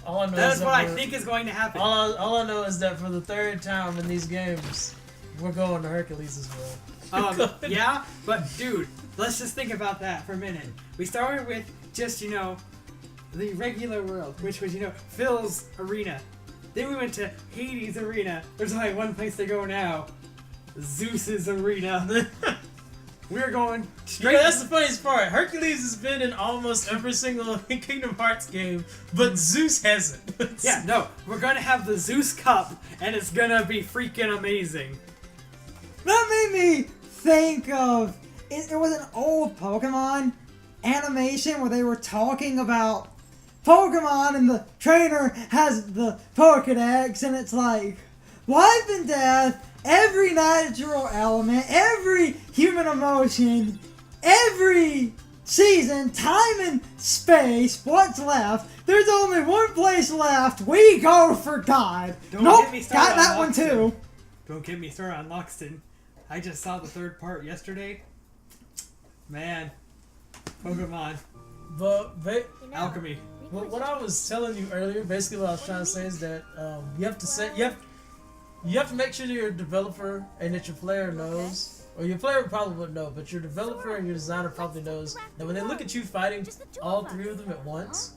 All I know That is is what I think is going to happen. All I know is that for the third time in these games, we're going to Hercules as well. Yeah, but dude, let's just think about that for a minute. We started with just, the regular world, which was, Phil's arena. Then we went to Hades' arena. There's only one place to go now. Zeus's arena. We're going straight. Yeah, that's the funniest part. Hercules has been in almost every single Kingdom Hearts game, but Zeus hasn't. Yeah, no, we're gonna have the Zeus Cup, and it's gonna be freaking amazing. That made me think of it was an old Pokemon animation where they were talking about Pokemon and the trainer has the Pokedex and it's like life and death, every natural element, every human emotion, every season, time and space, what's left? There's only one place left. We go for God. Don't Nope, get me started got that on one Loxton. too. Don't get me started on Loxton. I just saw the third part yesterday. Man, Pokemon, But alchemy. what I was telling you earlier, basically what I was trying to say is that you have to make sure that your developer and that your player knows, or your player probably wouldn't know, but your developer and your designer probably knows that when they look at you fighting all three of them at once,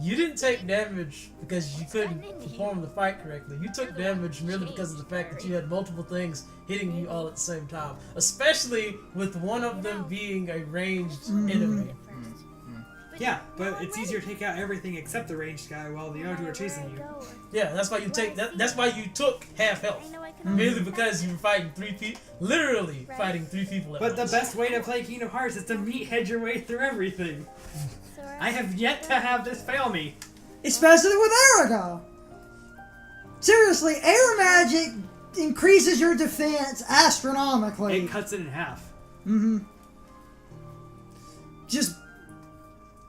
you didn't take damage because you couldn't perform the fight correctly. You took damage merely because of the fact that you had multiple things hitting you all at the same time, especially with one of them being a ranged enemy. Yeah, but it's easier to take out everything except the ranged guy while the other two are chasing you. Yeah, that's why you take that. That's why you took half health, merely because you were fighting three people, literally fighting three people at But the once. best way to play Kingdom Hearts is to meathead your way through everything. I have yet to have this fail me. Especially with Arago. Seriously, air magic increases your defense astronomically. It cuts it in half. Just,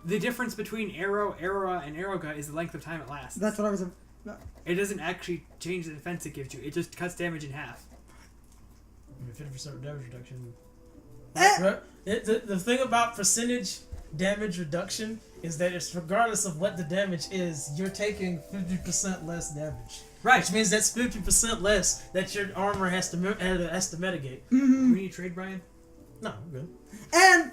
The difference between Arrow, Aurora, and Aeroga is the length of time it lasts. that's what I was... It doesn't actually change the defense it gives you. It just cuts damage in half. 50% damage reduction. Eh, Right? The thing about percentage damage reduction is that it's regardless of what the damage is, you're taking 50% less damage. Right. Which means that's 50% less that your armor has to mitigate. Do we need to trade, Brian? No, I'm good. and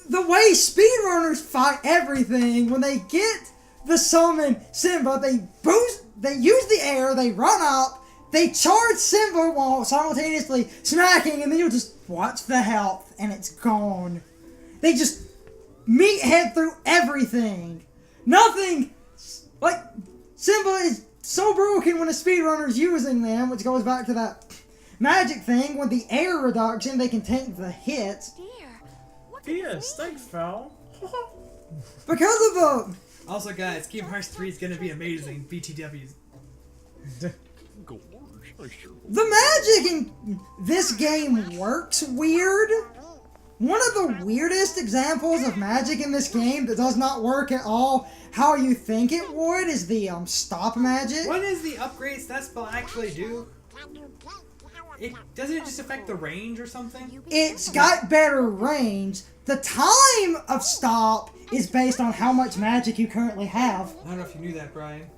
the way speedrunners fight everything, when they get the summon Simba, they use the air, they run up, they charge Simba while simultaneously smacking, and then you'll just watch the health, and it's gone. They just meathead through everything. Nothing, like, Simba is so broken when a speedrunner's using them, which goes back to that magic thing. With the air reduction, they can take the hits. Yes, thanks, Foul. Because of the... Also, guys, Kingdom Hearts 3 is going to be amazing. BTWs. The magic in this game works weird. One of the weirdest examples of magic in this game that does not work at all how you think it would is the stop magic. What does the upgrade stat spell actually do? Doesn't it just affect the range or something? It's got better range. The time of stop is based on how much magic you currently have. I don't know if you knew that, Brian.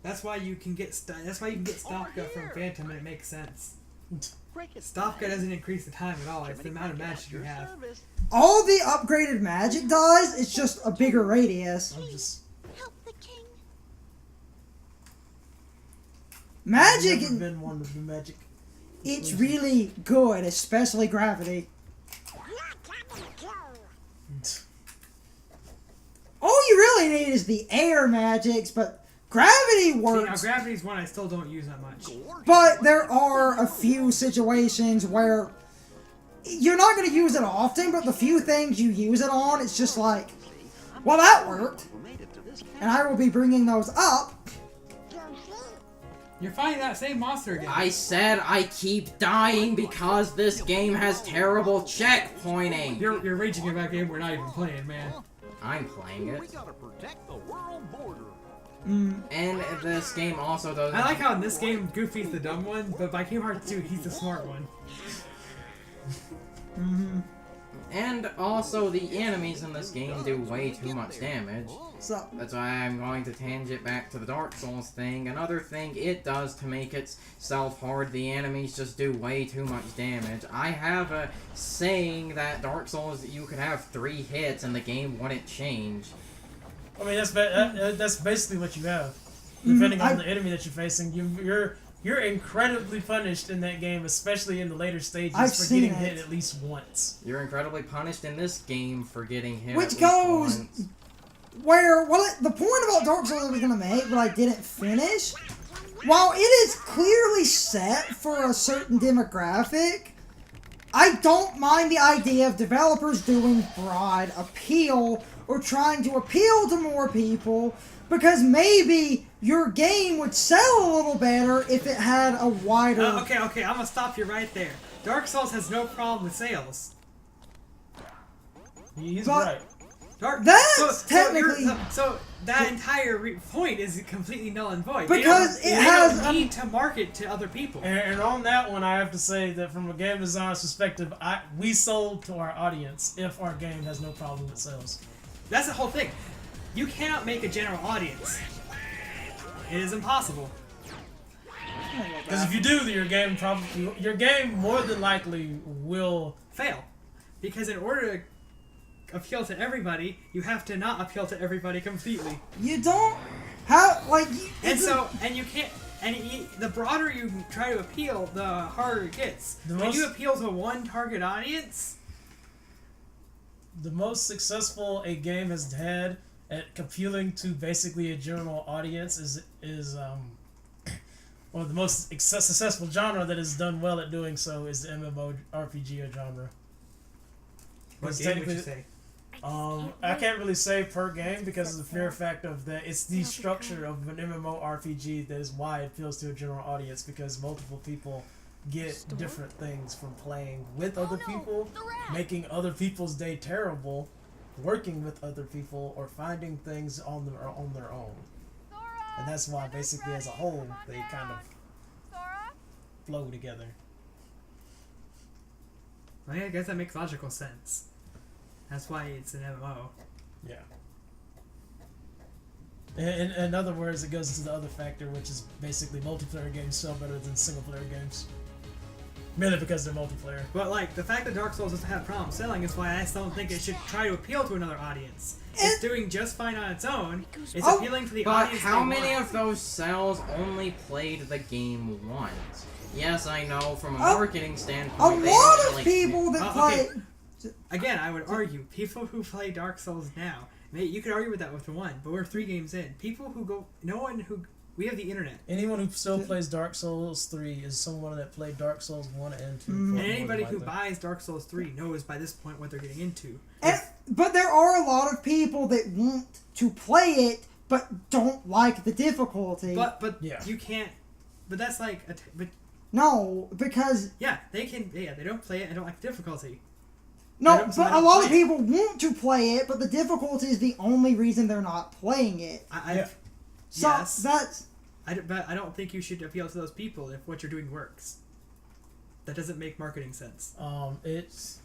That's why you can get Stopka from Phantom, and it makes sense. Stopka doesn't increase the time at all. It's the amount of magic you have. All the upgraded magic does is just a bigger radius. I'm just Magic, never been one to do magic. it's really good, especially gravity. All you really need is the air magics, but gravity See, now works. Gravity's one I still don't use that much. But there are a few situations where you're not going to use it often, but the few things you use it on, it's just like, well, that worked. And I will be bringing those up. You're fighting that same monster again. I said I keep dying because this game has terrible checkpointing. You're raging about a game we're not even playing, man. I'm playing it. gotta protect the world border. And this game also doesn't... I like how in this game Goofy's the dumb one, but by Kingdom Hearts 2 he's the smart one. And also, the enemies in this game do way too much damage. So, That's why I'm going to tangent back to the Dark Souls thing. Another thing it does to make itself hard, the enemies just do way too much damage. I have a saying that Dark Souls, you could have 3 hits and the game wouldn't change. I mean, that's basically what you have. Depending on I- the enemy that you're facing, you're incredibly punished in that game, especially in the later stages, I've for seen getting it. hit at least once. You're incredibly punished in this game for getting hit. Which at least goes- once. the point about Dark Souls I was gonna make, but I didn't finish, while it is clearly set for a certain demographic, I don't mind the idea of developers doing broad appeal or trying to appeal to more people, because maybe your game would sell a little better if it had a wider... Okay, I'm gonna stop you right there. Dark Souls has no problem with sales. He's But- right. That's technically- So that entire point is completely null and void. Because they it don't, has they don't need to market to other people. And on that one, I have to say that from a game designer's perspective, we sold to our audience if our game has no problem with sales. That's the whole thing. You cannot make a general audience. It is impossible. Because if you do, your game more than likely will. Fail. Because in order to appeal to everybody, you have to not appeal to everybody completely. You don't have, like... You can't... The broader you try to appeal, the harder it gets. The When most- you appeal to one target audience... The most successful a game has had at appealing to basically a general audience is or the most successful genre that has done well at doing so is the MMORPG genre. What Because game would you technically- say? I can't really say per game because of the mere fact of that it's the structure of an MMORPG that is why it appeals to a general audience, because multiple people get different things from playing with other people, making other people's day terrible, working with other people, or finding things on their own. And that's why basically as a whole they kind of flow together. Well, yeah, I guess that makes logical sense. That's why it's an MMO. Yeah. In other words, it goes into the other factor, which is basically multiplayer games sell better than single player games. Merely because they're multiplayer. But, like, the fact that Dark Souls doesn't have a problem selling is why I still don't think it should try to appeal to another audience. It's doing just fine on its own. It's Oh, appealing to the But audience how they many want. of those cells only played the game once? Yes, I know from a A- marketing A standpoint. they lot only, of like, people that okay. play... Again, I would argue, people who play Dark Souls now, you could argue with that with one, but we're 3 games in. People who go, we have the internet. Anyone who still plays Dark Souls 3 is someone that played Dark Souls 1 and 2. Mm. for And anybody more who than likely. buys Dark Souls 3 knows by this point what they're getting into. But there are a lot of people that want to play it, but don't like the difficulty. But Yeah. you can't, but that's like, but No, because... yeah, they don't play it and don't like the difficulty. No, They don't- so but they a don't lot of play it. people want to play it, but the difficulty is the only reason they're not playing it. Yeah. So Yes. that's... But I don't think you should appeal to those people if what you're doing works. That doesn't make marketing sense. It's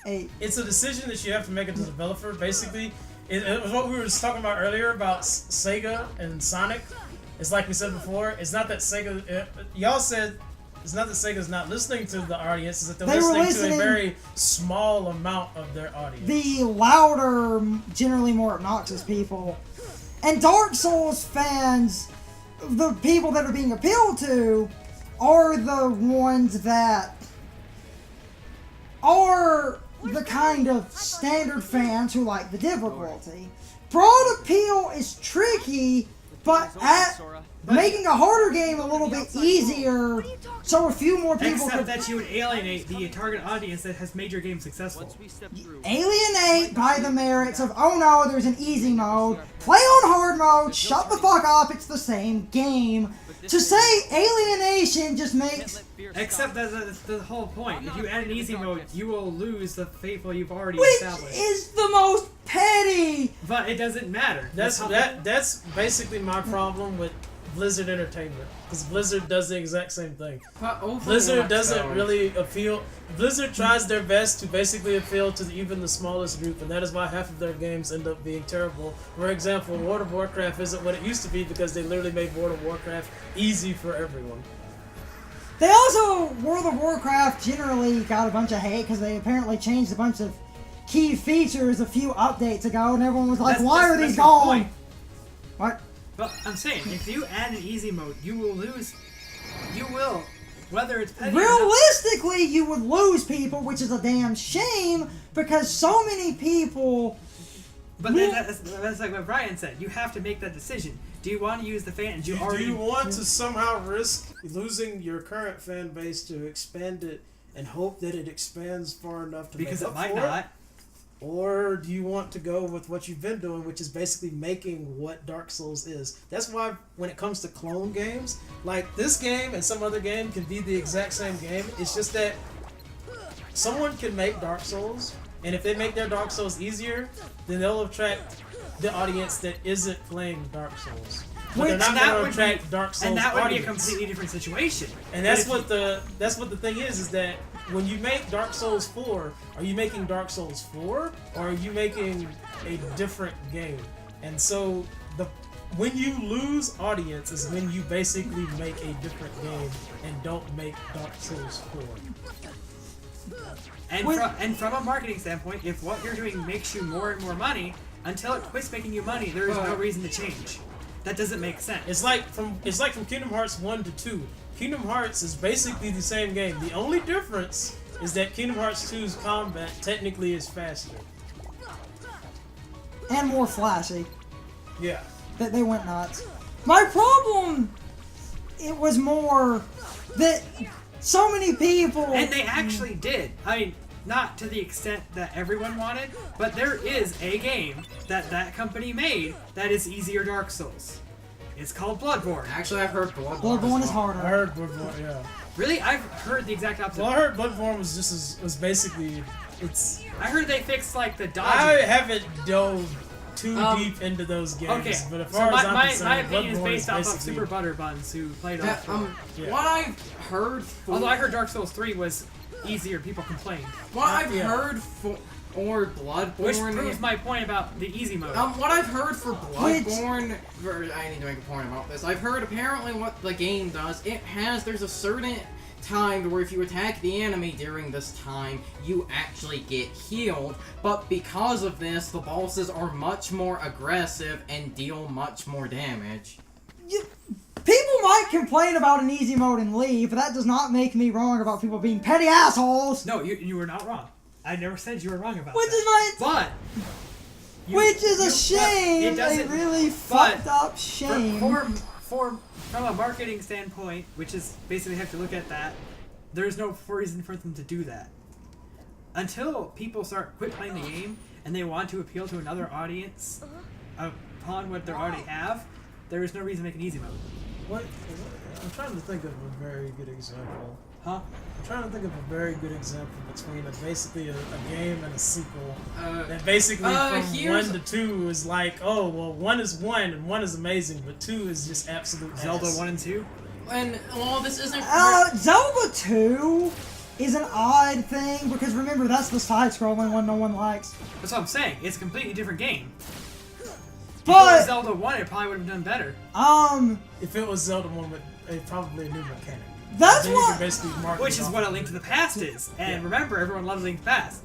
a decision that you have to make as a developer. Basically, it was what we were just talking about earlier about Sega and Sonic. It's like we said before. It's not that Sega. Y'all said it's not that Sega's not listening to the audience. It's that They were they're listening to a listening- very small amount of their audience. The louder, generally more obnoxious people. And Dark Souls fans, the people that are being appealed to, are the ones that are the kind of standard fans who like the difficulty. Broad appeal is tricky, but at making a harder game a little bit easier, so a few more people Except could that you would alienate the target audience that has made your game successful. alienate by the merits of, oh no, there's an easy mode, play on hard mode, shut the fuck up, it's the same game. To say alienation just makes... Except that's the whole point. If you add an easy mode, you will lose the faithful you've already Which established. is the most petty... But it doesn't matter. That's how that's basically my problem with Blizzard Entertainment, because Blizzard does the exact same thing. But Overwatch, Blizzard doesn't though, really appeal. Blizzard tries their best to basically appeal to even the smallest group, and that is why half of their games end up being terrible. For example, World of Warcraft isn't what it used to be because they literally made World of Warcraft easy for everyone. They also, World of Warcraft generally got a bunch of hate because they apparently changed a bunch of key features a few updates ago, and everyone was like, why are these the gone? point. What? Well, I'm saying, if you add an easy mode, you will lose. You will. Whether it's petty or not. Realistically, you would lose people, which is a damn shame, because so many people... But then that's like what Brian said. You have to make that decision. Do you want to use the fan? Do you want to somehow risk losing your current fan base to expand it and hope that it expands far enough to Because make it up might for not. it? Or do you want to go with what you've been doing, which is basically making what Dark Souls is? That's why when it comes to clone games, like this game and some other game can be the exact same game. It's just that someone can make Dark Souls, and if they make their Dark Souls easier, then they'll attract the audience that isn't playing Dark Souls. But they're not going to attract Dark Souls And that would be a audience. completely different situation. And that's what the thing is that when you make Dark Souls 4, are you making Dark Souls 4 or are you making a different game? And so when you lose audience is when you basically make a different game and don't make Dark Souls 4. And from a marketing standpoint, if what you're doing makes you more and more money, until it quits making you money, there is no reason to change. That doesn't make sense. It's like from Kingdom Hearts 1 to 2. Kingdom Hearts is basically the same game. The only difference is that Kingdom Hearts 2's combat technically is faster. And more flashy. Yeah. That they went nuts. My problem, it was more that so many people... And they actually did. I mean, not to the extent that everyone wanted, but there is a game that company made that is easier Dark Souls. It's called Bloodborne. Actually, I've heard Bloodborne is harder. I heard Bloodborne, yeah. Really? I've heard the exact opposite. Well, I heard Bloodborne was basically, it's... I heard they fixed, like, the I dodging. haven't dove too deep into those games, Okay, but as so far as I'm my concerned, opinion is Bloodborne based off of basically- Super Butterbuns, who played on That, Yeah. What I've heard Although I heard Dark Souls 3 was easier, people complained. what I've Yeah. heard for Bloodborne, Which proves my point about the easy mode. what I've heard for Bloodborne, I need to make a point about this. I've heard apparently what the game does. There's a certain time where if you attack the enemy during this time, you actually get healed. But because of this, the bosses are much more aggressive and deal much more damage. People might complain about an easy mode and leave, but that does not make me wrong about people being petty assholes. No, you were not wrong. I never said you were wrong about Which that. is my... But... Which is a shame. It doesn't... A really fucked up shame. From a marketing standpoint, which is basically have to look at that, there's no reason for them to do that. Until people quit playing the game and they want to appeal to another audience upon what they already have, there is no reason to make an easy mode. What? I'm trying to think of a very good example. Huh? I'm trying to think of a very good example between basically a game and a sequel. Uh, That basically from here's- 1 to 2 is like, oh, well, 1 is 1 and 1 is amazing, but 2 is just absolute Zelda ass. 1 and 2? And well, this isn't. Zelda 2 is an odd thing, because remember, that's the side-scrolling one no one likes. That's what I'm saying. It's a completely different game. If it But, was Zelda 1, it probably would have done better. If it was Zelda 1 with probably a new mechanic. that's Then you what... can basically market Which it is off what A of Link it. to the Past is. And remember, everyone loves Link to the Past.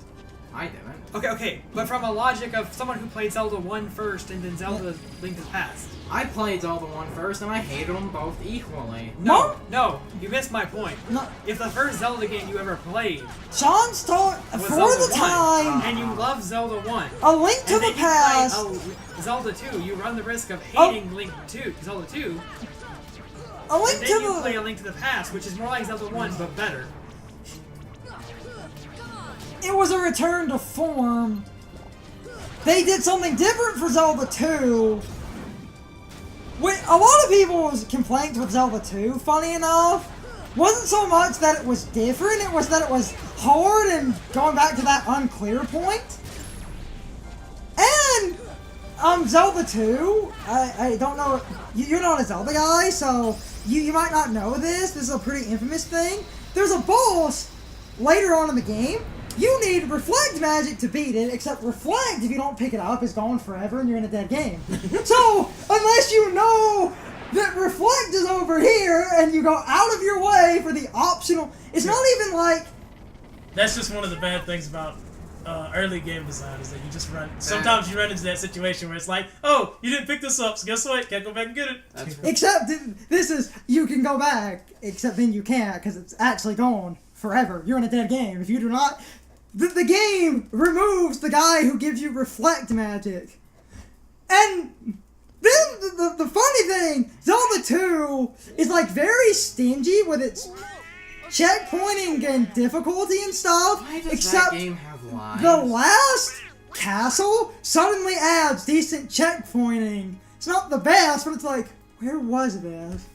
I didn't. Okay, but from a logic of someone who played Zelda 1 first and then Zelda Link to the Past. I played Zelda 1 first, and I hated them both equally. No, you missed my point. No. If the first Zelda game you ever played Sean's taught, was for Zelda the 1, time, and you love Zelda 1, A Link to and the then Past... you play Zelda 2, you run the risk of hating Zelda 2, A Link and to then you play the... A Link to the Past, which is more like Zelda 1, but better. It was a return to form. They did something different for Zelda 2. A lot of people's complaints with Zelda 2, funny enough, wasn't so much that it was different, it was that it was hard and going back to that unclear point. And Zelda 2, I don't know, you're not a Zelda guy, so you might not know this. This is a pretty infamous thing. There's a boss later on in the game. You need Reflect Magic to beat it, except Reflect, if you don't pick it up, is gone forever and you're in a dead game. So, unless you know that Reflect is over here and you go out of your way for the optional, it's not even like... That's just one of the bad things about early game design is that you just run. Sometimes you run into that situation where it's like, oh, you didn't pick this up, so guess what? Can't go back and get it. That's Except this is, you can go back, except then you can't because it's actually gone forever. You're in a dead game. If you do not, the game removes the guy who gives you Reflect Magic. And then the funny thing, Zelda 2 is like very stingy with its checkpointing and difficulty and stuff. Why does except that game have lives? the last castle suddenly adds decent checkpointing. It's not the best, but it's like, where was this?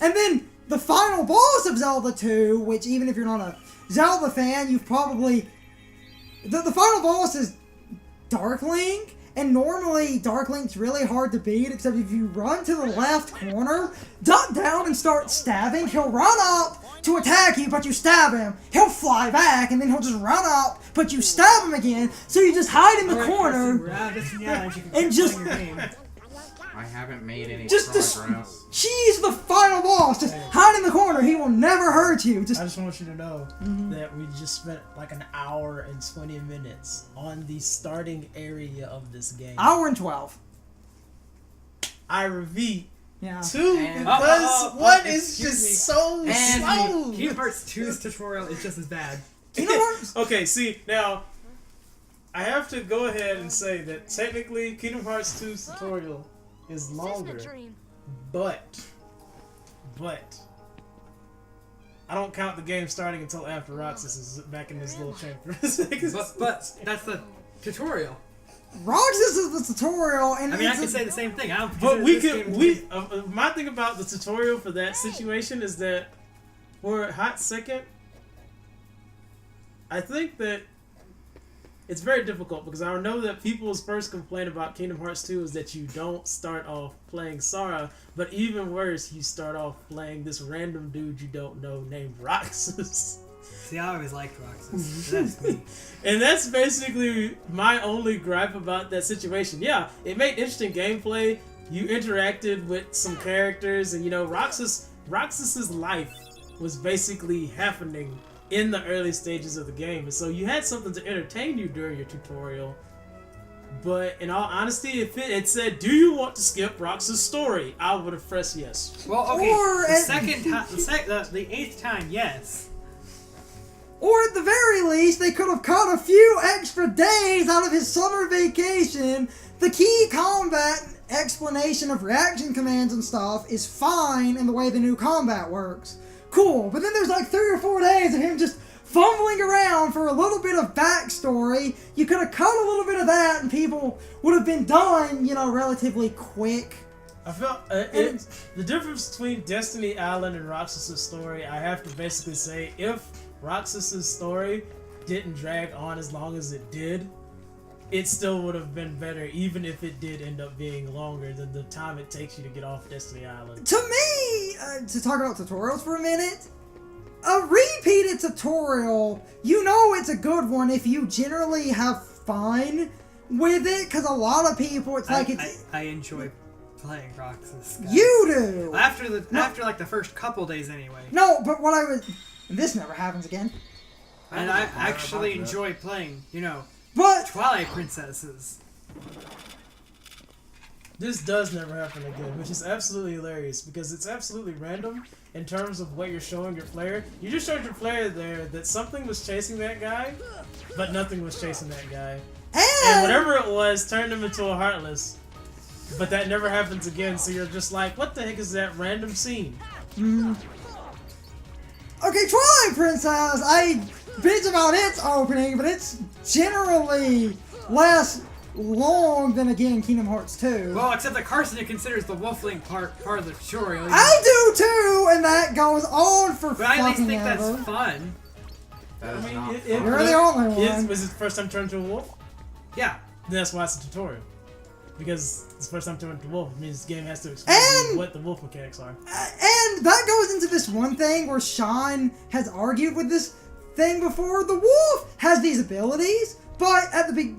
And then the final boss of Zelda 2, which even if you're not a Zelda fan, you've probably... The final boss is Dark Link, and normally Dark Link's really hard to beat, except if you run to the left corner, duck down and start stabbing, he'll run up to attack you, but you stab him. He'll fly back, and then he'll just run up, but you stab him again, so you just hide in the corner. And just- I haven't made any Just progress. She's the final boss. Just hide in the corner. He will never hurt you. I Just just want you to know that we just spent like an hour and 20 minutes on the starting area of this game. hour and 12. I repeat, Yeah. 2 And- because 1 is excuse just me. so And slow. Kingdom Hearts 2's tutorial is just as bad. Kingdom Hearts. Okay, see, now, I have to go ahead and say that technically Kingdom Hearts 2's tutorial is longer, but, I don't count the game starting until after Roxas is back in this little chamber. But that's the tutorial. Roxas is the tutorial, and I mean, I it's can a- say the same thing. I don't But consider we this could, game my thing about the tutorial for that situation is that for a hot second, I think that it's very difficult because I know that people's first complaint about Kingdom Hearts 2 is that you don't start off playing Sora, but even worse, you start off playing this random dude you don't know named Roxas. See, I always liked Roxas. That's me. And that's basically my only gripe about that situation. Yeah, it made interesting gameplay. You interacted with some characters, and you know, Roxas's life was basically happening in the early stages of the game, and so you had something to entertain you during your tutorial. But in all honesty, if it said, "Do you want to skip Roxas' story?" I would have pressed yes. Well, okay. Or the at- second time, the 8th time, yes. Or at the very least, they could have cut a few extra days out of his summer vacation. The key combat explanation of reaction commands and stuff is fine in the way the new combat works. Cool, but then there's like 3 or 4 days of him just fumbling around for a little bit of backstory. You could have cut a little bit of that and people would have been done, you know, relatively quick. I felt the difference between Destiny Island and Roxas' story. I have to basically say, if Roxas' story didn't drag on as long as it did, it still would have been better, even if it did end up being longer than the time it takes you to get off Destiny Island. To me, to talk about tutorials for a minute, a repeated tutorial, you know it's a good one if you generally have fun with it, because a lot of people, it's like I enjoy playing Roxas. guys. you do. After like the first couple days anyway. No, but what I would, and this never happens again, And I actually enjoy playing, you know, but Twilight Princesses. This does never happen again, which is absolutely hilarious because it's absolutely random in terms of what you're showing your player. You just showed your player there that something was chasing that guy, but nothing was chasing that guy. And whatever it was turned him into a Heartless. But that never happens again, so you're just like, what the heck is that random scene? Okay, Twilight Princess, I bitch about its opening, but it's generally less long than, again, Kingdom Hearts 2. Well, except that Carson considers the Wolfling part of the tutorial. you know. I do too, and that goes on for But I at least fucking think ever. that's fun. That is I mean, not it- fun. You're the only one. Was it the first time turned to a wolf? Yeah. That's why it's a tutorial. because it's the first time turning into wolf. It means the game has to explain And- what the wolf mechanics are. And that goes into this one thing where Sean has argued with this thing before. The wolf has these abilities, but at the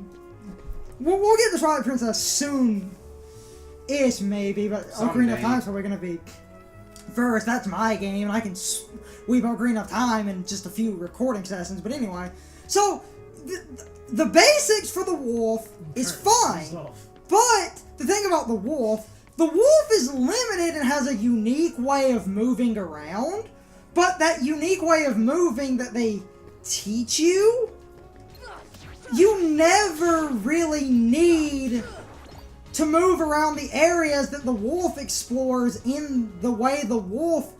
we'll get to Twilight Princess soon-ish, maybe, but Ocarina of Someday. Time's probably gonna be first. That's my game, and I can sweep Ocarina of Time in just a few recording sessions. But anyway, so the basics for the wolf is fine. But the thing about the wolf is limited and has a unique way of moving around. But that unique way of moving that they teach you, you never really need to move around the areas that the wolf explores in the way the wolf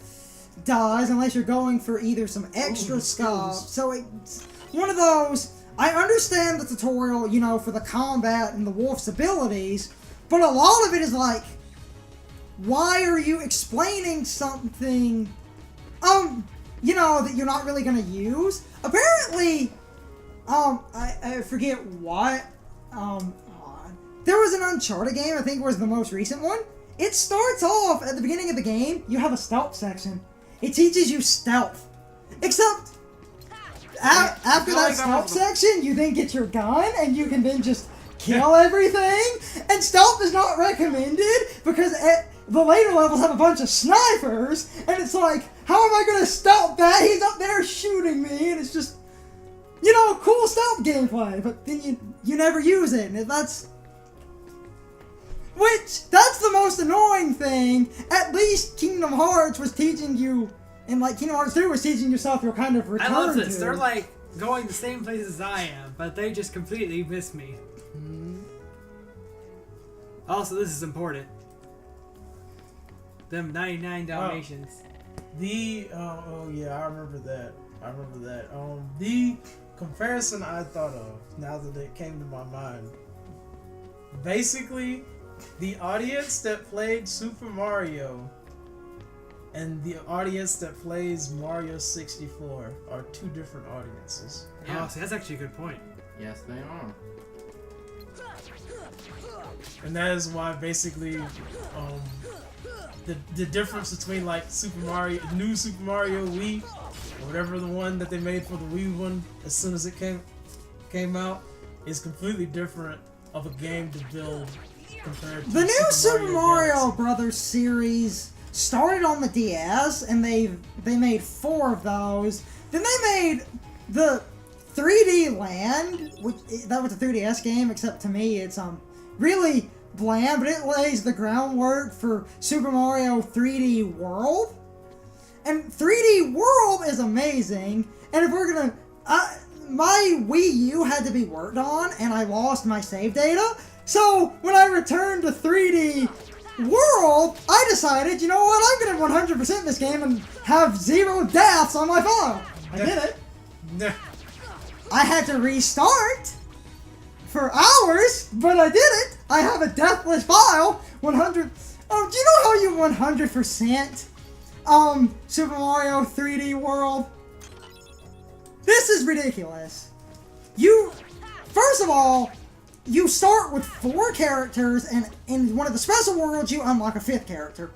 does, unless you're going for either some extra stuff. So it's one of those. I understand the tutorial, you know, for the combat and the wolf's abilities, but a lot of it is like, why are you explaining something, you know, that you're not really gonna use? Apparently, I forget what, there was an Uncharted game, I think it was the most recent one. It starts off at the beginning of the game, you have a stealth section. It teaches you stealth. Except, after that stealth section, you then get your gun, and you can then just kill everything. And stealth is not recommended, because the later levels have a bunch of snipers, and it's like, how am I going to stealth that? He's up there shooting me, and it's just, you know, cool stealth gameplay, but then you never use it, and that's the most annoying thing. At least Kingdom Hearts was teaching you, and like Kingdom Hearts 2 was teaching yourself your kind of return I love this. to. They're like going the same place as I am, but they just completely miss me. Also, this is important. Them 99 Dalmatians. Oh yeah, I remember that. The comparison I thought of, now that it came to my mind, basically, the audience that played Super Mario and the audience that plays Mario 64 are two different audiences. Yeah, see, that's actually a good point. Yes, they are. And that is why basically the difference between like new Super Mario Wii, or whatever the one that they made for the Wii one as soon as it came out, is completely different of a game to build compared to The new Super Mario Galaxy. Brothers series started on the DS, and they made 4 of those. Then they made the 3D Land, which that was a 3DS game, except to me it's really bland, but it lays the groundwork for Super Mario 3D World. And 3D World is amazing, and if we're gonna... my Wii U had to be worked on, and I lost my save data, so when I returned to 3D World, I decided, you know what, I'm gonna 100% this game and have 0 deaths on my phone. I did it. Nah. I had to restart for hours, but I did it. I have a deathless file. 100. Oh, do you know how you 100% Super Mario 3D World? This is ridiculous. First of all, you start with 4 characters, and in one of the special worlds, you unlock a 5th character.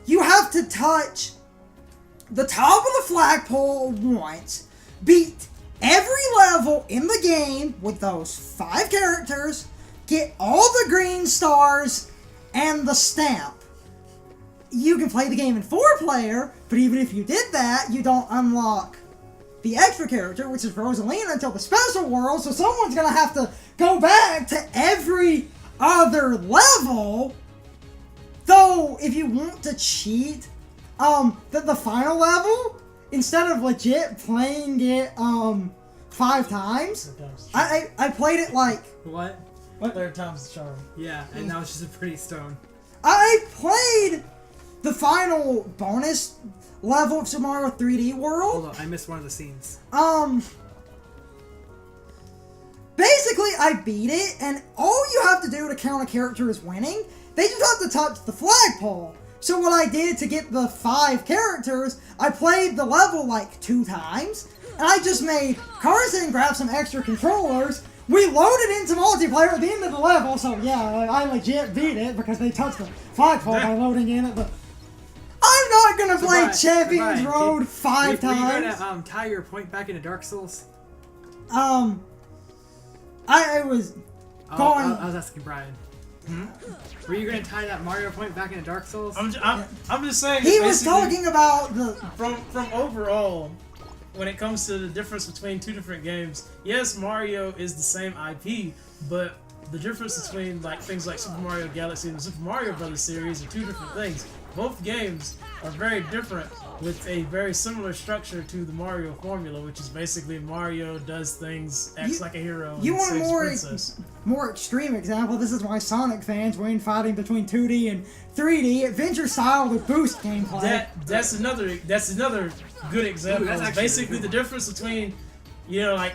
You have to touch the top of the flagpole once, beat every level in the game with those 5 characters, get all the green stars, and the stamp. You can play the game in 4-player, but even if you did that, you don't unlock the extra character, which is Rosalina, until the special world, so someone's gonna have to go back to every other level. Though, if you want to cheat, the final level, instead of legit playing it, 5 times, I played it like... What? Third time's the charm. Yeah, and now it's just a pretty stone. I played the final bonus level of Super Mario 3D World. Hold on, I missed one of the scenes. Basically, I beat it, and all you have to do to count a character as winning, they just have to touch the flagpole. So what I did to get the 5 characters, I played the level like 2 times, and I just made Carson grab some extra controllers, We loaded into multiplayer at the end of the level, so yeah, I legit beat it because they touched the flagpole by loading in it. But I'm not gonna play Brian, Champions Brian, Road five were you times. gonna tie your point back into Dark Souls? I was Oh, going. I was asking Brian. Were you gonna tie that Mario point back into Dark Souls? I'm just saying. He that was basically talking about the. from overall, when it comes to the difference between two different games. Yes, Mario is the same IP, but the difference between like things like Super Mario Galaxy and the Super Mario Brothers series are two different things. Both games are very different with a very similar structure to the Mario formula, which is basically Mario does things, acts like a hero, You and want a saves more princess. more extreme example? This is why Sonic fans when fighting between 2D and 3D adventure style with boost gameplay. That's another good example. Ooh, that's It's actually basically a the good difference between, you know, like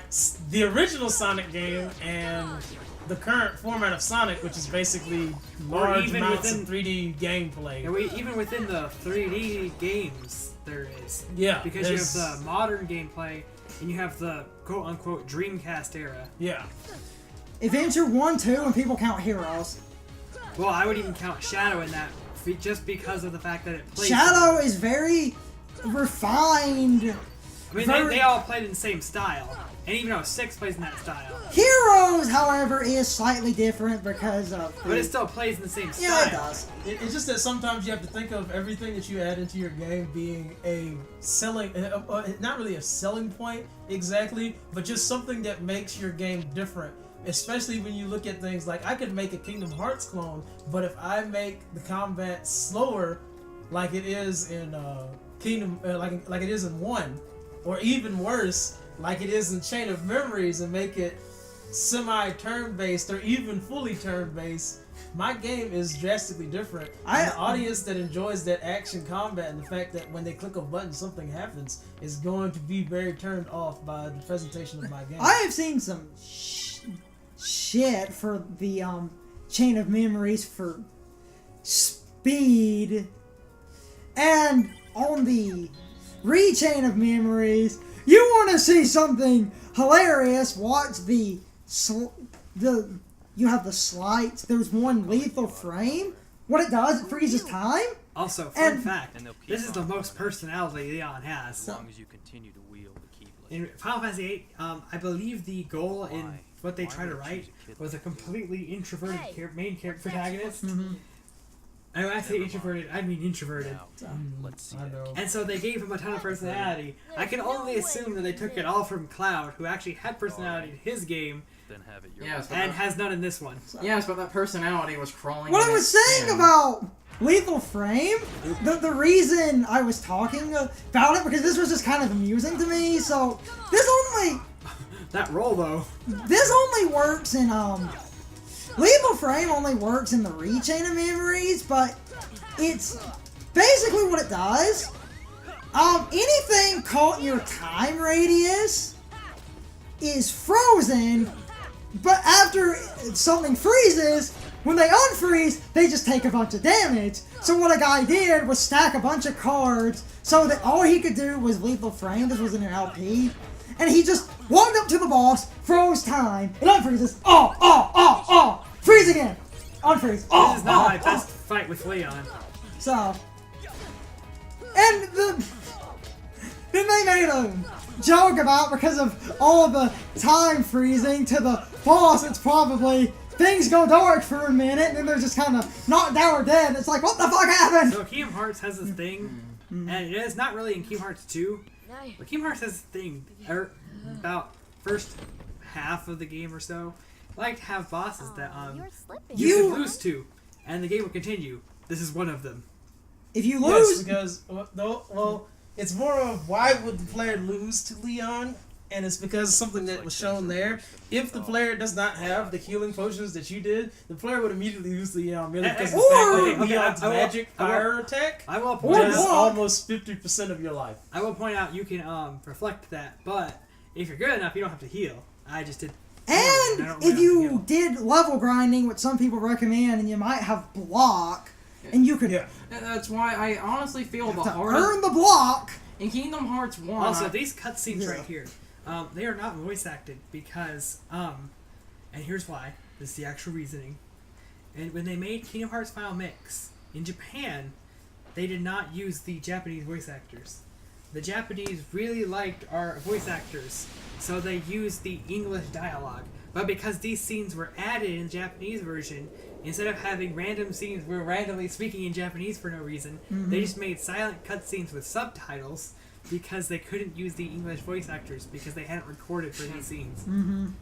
the original Sonic game and the current format of Sonic, which is basically large even amounts within- of 3D gameplay. Even within the 3D games, there is. Yeah, Because you there's- have the modern gameplay, and you have the quote-unquote Dreamcast era. Yeah, Adventure 1, 2, and people count Heroes. Well, I would even count Shadow in that, just because of the fact that it plays... Shadow is very refined. I mean, very- they all played in the same style. And even though 6 plays in that style. Heroes, however, is slightly different because of. But it still plays in the same style. Yeah, it does. it's just that sometimes you have to think of everything that you add into your game being a selling, not really a selling point exactly, but just something that makes your game different. Especially when you look at things like I could make a Kingdom Hearts clone, but if I make the combat slower, like it is in Kingdom, like it is in 1, or even worse, like it is in Chain of Memories, and make it semi-turn-based or even fully turn-based, my game is drastically different. And the audience that enjoys that action combat and the fact that when they click a button something happens is going to be very turned off by the presentation of my game. I have seen some shit for the Chain of Memories for speed, and on the Re-Chain of Memories, you want to see something hilarious? Watch you have the slights. There's one Lethal Frame. What it does, it freezes time. Also, fun And- fact, And they'll keep this is the on most personality Leon has. as long as you continue to wield the Keyblade. In Final Fantasy VIII, I believe the goal in Why? what they Why try to would you write choose a kid was a like completely introverted main character protagonist. Mm-hmm. And when I say introverted, I mean introverted. Now, let's see I that. know. And so they gave him a ton of personality. I can only assume that they took it all from Cloud, who actually had personality in his game, Then have it your Yes, way. but and has none in this one. Yes, but that personality was crawling. What in I was his saying skin. about Lethal Frame, the reason I was talking about it, because this was just kind of amusing to me, so this only That roll, though. works in Lethal Frame only works in the Re-Chain of Memories, but it's basically what it does. Anything caught in your time radius is frozen, but after something freezes, when they unfreeze, they just take a bunch of damage. So what a guy did was stack a bunch of cards so that all he could do was Lethal Frame. This was in an LP. And he just walked up to the boss, froze time, it unfreezes. Freeze again. Unfreeze. This is not my best fight with Leon. So, and then they made a joke about, because of all the time freezing to the boss, it's probably things go dark for a minute, and then they're just kind of knocked down or dead. It's like, what the fuck happened? So Kingdom Hearts has this thing, and it is not really in Kingdom Hearts 2, but Kingdom Hearts has this thing, about first half of the game or so, I like to have bosses that You're slipping. you can lose to, and the game will continue. This is one of them. If you Yes, lose, because it's more of why would the player lose to Leon, and it's because something that was shown there. If the player does not have the healing potions that you did, the player would immediately lose Leon merely because of the fact that Okay, Leon's I will- magic I will- fire attack I will point does Or- out. almost 50% of your life. I will point out you can reflect that, but if you're good enough, you don't have to heal. I just did. I and don't if really you have to did level grinding, which some people recommend, and you might have block, and you could Yeah. And that's why I honestly feel the to hardest earn the block. in Kingdom Hearts 1. heal. Also, these cutscenes Yeah. right here, they are not voice acted because And here's why. This is the actual reasoning. And when they made Kingdom Hearts Final Mix in Japan, they did not use the Japanese voice actors. The Japanese really liked our voice actors, so they used the English dialogue. But because these scenes were added in the Japanese version, instead of having random scenes where we're randomly speaking in Japanese for no reason, they just made silent cutscenes with subtitles because they couldn't use the English voice actors because they hadn't recorded for these scenes.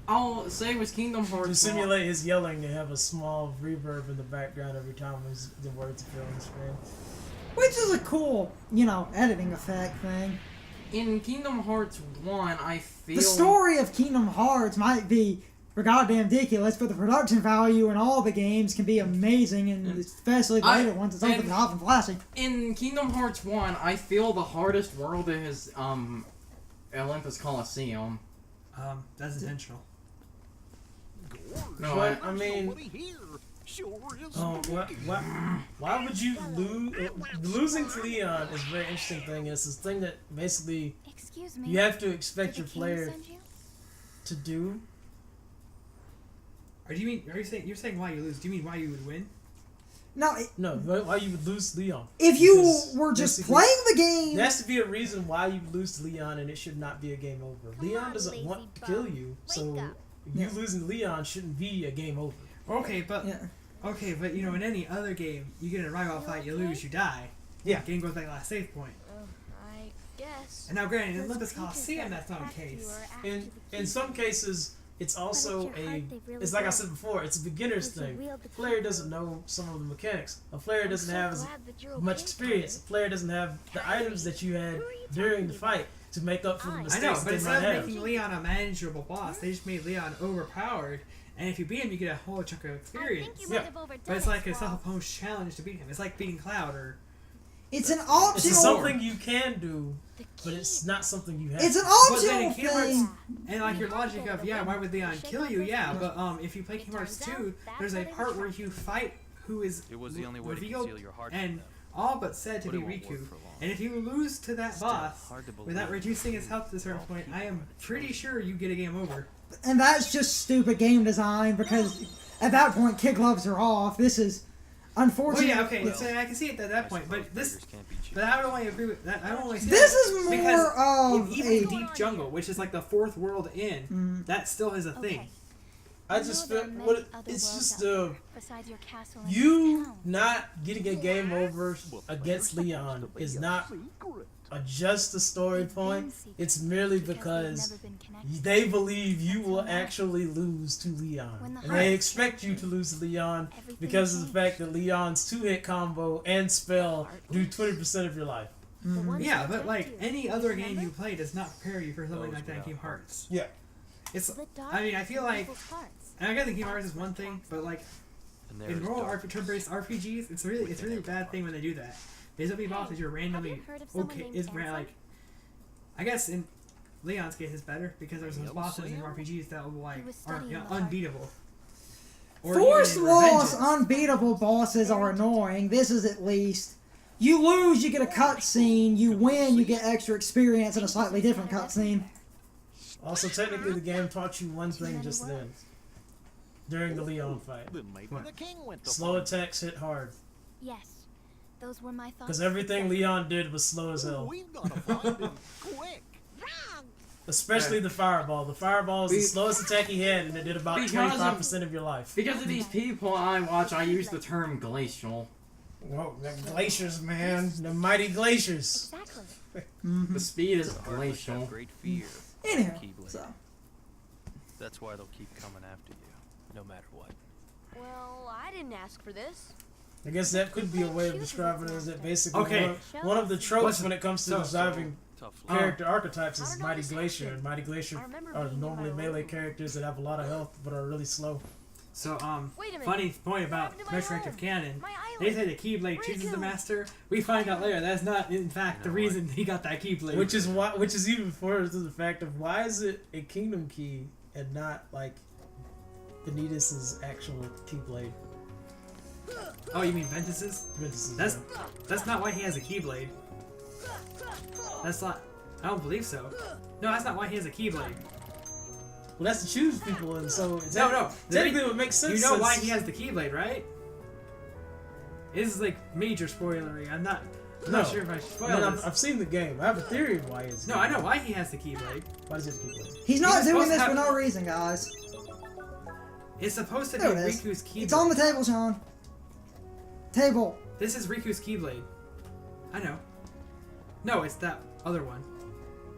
I'll say with Kingdom To Hearts 1, simulate his yelling, they have a small reverb in the background every time the words appear on the screen. Which is a cool, you know, editing effect thing. in Kingdom Hearts 1, I feel... The story of Kingdom Hearts might be goddamn ridiculous, but the production value in all the games can be amazing, and especially the later ones. It's over the top and flashy. In Kingdom Hearts 1, I feel the hardest world is Olympus Coliseum. That's intentional. No, But, I mean, why would you lose? Losing to Leon is a very interesting thing. It's this thing that basically Excuse me. you have to expect Did your the king player send you? to do. Are you saying why you lose? Do you mean why you would win? No, No, why you would lose to Leon? if you Because were just basically- playing the game, There has to be a reason why you lose to Leon, and it should not be a game over. Come Leon on, doesn't lazy want to bum. kill you, so Wake up. you Yeah. losing to Leon shouldn't be a game over. Okay, but yeah. you know, in any other game, you get in a rival fight, you lose, you die. Yeah. Game goes back to last save point. I guess. And now, granted, in Those Olympus creatures Coliseum, that that's not the attacked you case. are after In the some king. cases, it's also your heart, they really it's like I will. said before, it's a beginner's Because you thing. wield the A player key. doesn't know some of the mechanics. A player I'm doesn't so have as glad that you're much okay, experience. A Kyrie. player doesn't have the items that you had during the fight to make up for the I mistakes I know, that but they instead might of have. making Leon a manageable boss, they just made Leon overpowered. And if you beat him, you get a whole chunk of I experience. think you Yeah. might have overdone But it's like it, a Squall. self-imposed challenge to beat him. It's like beating Cloud or... It's an It's optional. something you can do, The but key. it's not something you have. It's an But then in optional Kingdom Hearts, thing. and like your logic of, yeah, why would Leon kill you? Yeah, but if you play Kingdom Hearts 2, there's a part where you fight who is It was the only way to revealed conceal your heart and from them. all but said to But be it won't work Riku. for long. And if you lose to that Still, boss hard to believe without that reducing his you health to a certain all point, keep I am going. pretty sure you get a game over. And that's just stupid game design because at that point, kid gloves are off. This is Well, unfortunate. yeah, okay, Well, so I can see it at that point, but this, Beggars can't beat you. but I would only agree with that. I would only say This that is because more of even a. Deep Jungle, which is like the fourth world in, that still is a thing. Okay. I just know there feel are many what other it's worlds just out there besides your castle and you town. not getting a game over against Leon is not just a story They've been point. secret It's merely they've because never been connected. they believe you will actually lose to Leon, When the and they heart expect you to lose to Leon Everything because of the changed. fact that Leon's 2-hit combo and spell do 20% of your life. The ones Yeah, that but attacked like you, any other game remember? you play does not prepare you for something Those like that in without Kingdom Hearts. Yeah. It's, The dark I mean, I feel like, people's hearts. and I guess Kingdom Hearts is one thing, but like And there in is normal dark turn-based RPGs, it's really a bad thing when they do that. Because there'll be bosses you're randomly Have you heard of someone okay. named It's Ansem? like, I guess in Leon's case it's better because there's those Yellow bosses in Sam? RPGs that will like He was aren't studying the heart. unbeatable. Or Force even in Law's Revengeance. unbeatable bosses are annoying. This is at least. You lose, you get a cutscene. You win, you get extra experience in a slightly different cutscene. Also, technically, the game taught you one thing just then. During the Leon fight. Slow attacks hit hard. Yes, those were my thoughts. Because everything exactly. Leon did was slow as hell. Especially the fireball. The fireball is the slowest attack he had, and it did about Because 25% of your life. Because of these people I watch, I use the term glacial. Whoa, the glaciers, man. The mighty glaciers. Exactly. The speed is The Heartless glacial. have great fear of Anyhow, the Keyblade. so. That's why they'll keep coming after you, no matter what. Well, I didn't ask for this. I guess that could be a way of describing it, is that basically Okay. one of the tropes Listen, when it comes to so- designing Tough luck. character archetypes I is don't know Mighty this Glacier. happened. And Mighty Glacier I remember are being in normally my melee room. characters that have a lot of health but are really slow. So Wait a minute. funny point about happened to my retroactive home? canon. My They island. say the Keyblade chooses the Riku. master. We find out later that's not in fact the You know what? reason he got that Keyblade. Which is even further to the fact of why is it a kingdom key and not like Benitez's actual keyblade? Oh, you mean Ventus's? Ventus's, That's yeah. that's not why he has a Keyblade. That's not. I don't believe so. No, that's not why he has a Keyblade. Well, that's to choose people, and so it's No. technically it would make sense. You know why since- he has the Keyblade, right? This is like major spoilery. I'm not No. sure if I should I spoil mean, this. I've seen the game. I have a theory of why it's. No, I know why he has the Keyblade. Why does he have to keep playing? He's not was doing supposed to this for have- no reason, guys. It's supposed to be There it is. Riku's Keyblade. It's on the table, Sean. Table. This is Riku's Keyblade. I know. No, it's that other one.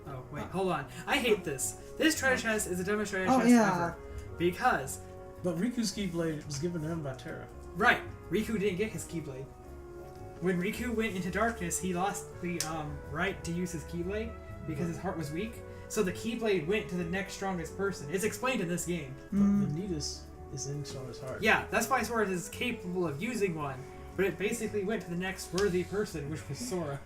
Oh, wait, hold on. I hate this. This treasure chest is the dumbest treasure Oh, chest yeah. ever. Because, But Riku's Keyblade was given to him by Terra. right, Riku didn't get his Keyblade. When Riku went into darkness, he lost the right to use his Keyblade because his heart was weak. So the Keyblade went to the next strongest person. It's explained in this game. But Vanitas is in Sora's heart. Yeah, that's why Sora is capable of using one. But it basically went to the next worthy person, which was Sora.